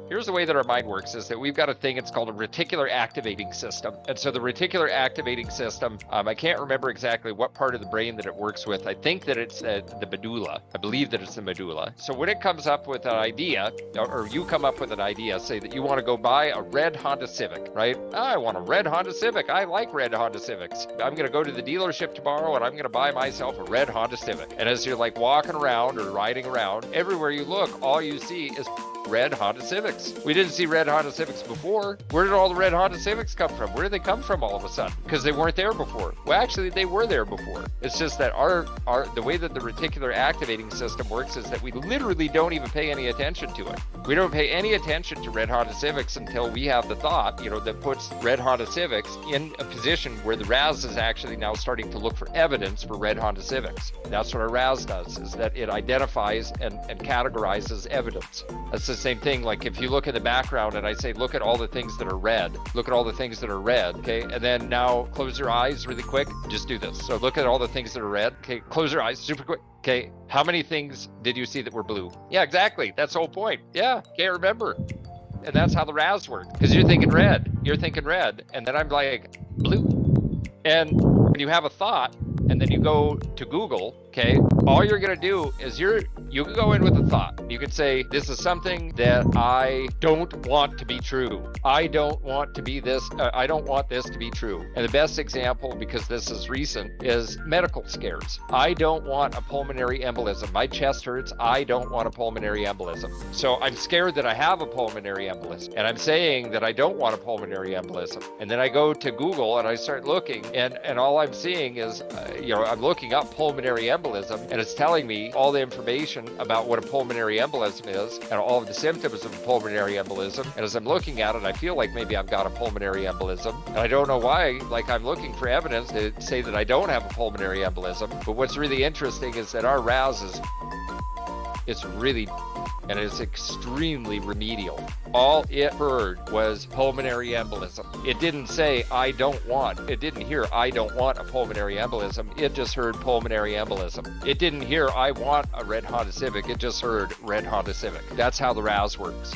Here's the way that our mind works is that we've got a thing, it's called a reticular activating system. And so the reticular activating system, I can't remember exactly what part of the brain that it works with. I think that it's the medulla. I believe that it's the medulla. So when it comes up with an idea, or you come up with an idea, say that you want to go buy a red Honda Civic, right? I want a red Honda Civic. I like red Honda Civics. I'm going to go to the dealership tomorrow and I'm going to buy myself a red Honda Civic. And as you're like walking around or riding around, everywhere you look, all you see is red Honda Civics. We didn't see red Honda Civics before. Where did all the red Honda Civics come from? Where did they come from all of a sudden? Because they weren't there before. Well, actually, they were there before. It's just that the way that the reticular activating system works is that we literally don't even pay any attention to it. We don't pay any attention to red Honda Civics until we have the thought, that puts red Honda Civics in a position where the RAS is actually now starting to look for evidence for red Honda Civics. That's what a RAS does, is that it identifies and categorizes evidence. That's the same thing. Like if you look at the background and I say, look at all the things that are red, look at all the things that are red, okay? And then now close your eyes really quick, just do this. So look at all the things that are red, okay? Close your eyes super quick. Okay, how many things did you see that were blue? Yeah, exactly. That's the whole point. Yeah, can't remember. And that's how the RAS works. Because you're thinking red, and then I'm like, blue. And when you have a thought, and then you go to Google, okay, all you're gonna do is you can go in with a thought. You could say, this is something that I don't want to be true. I don't want to be this, I don't want this to be true. And the best example, because this is recent, is medical scares. I don't want a pulmonary embolism. My chest hurts. I don't want a pulmonary embolism. So I'm scared that I have a pulmonary embolism. And I'm saying that I don't want a pulmonary embolism. And then I go to Google and I start looking, and all I'm seeing is, I'm looking up pulmonary embolism, and it's telling me all the information about what a pulmonary embolism is and all of the symptoms of a pulmonary embolism. And as I'm looking at it, I feel like maybe I've got a pulmonary embolism. And I don't know why, like I'm looking for evidence to say that I don't have a pulmonary embolism. But what's really interesting is that our RAS it's really, and it's extremely remedial. All it heard was pulmonary embolism. It didn't say, it didn't hear, I don't want a pulmonary embolism. It just heard pulmonary embolism. It didn't hear, I want a red Honda Civic. It just heard red Honda Civic. That's how the RAS works.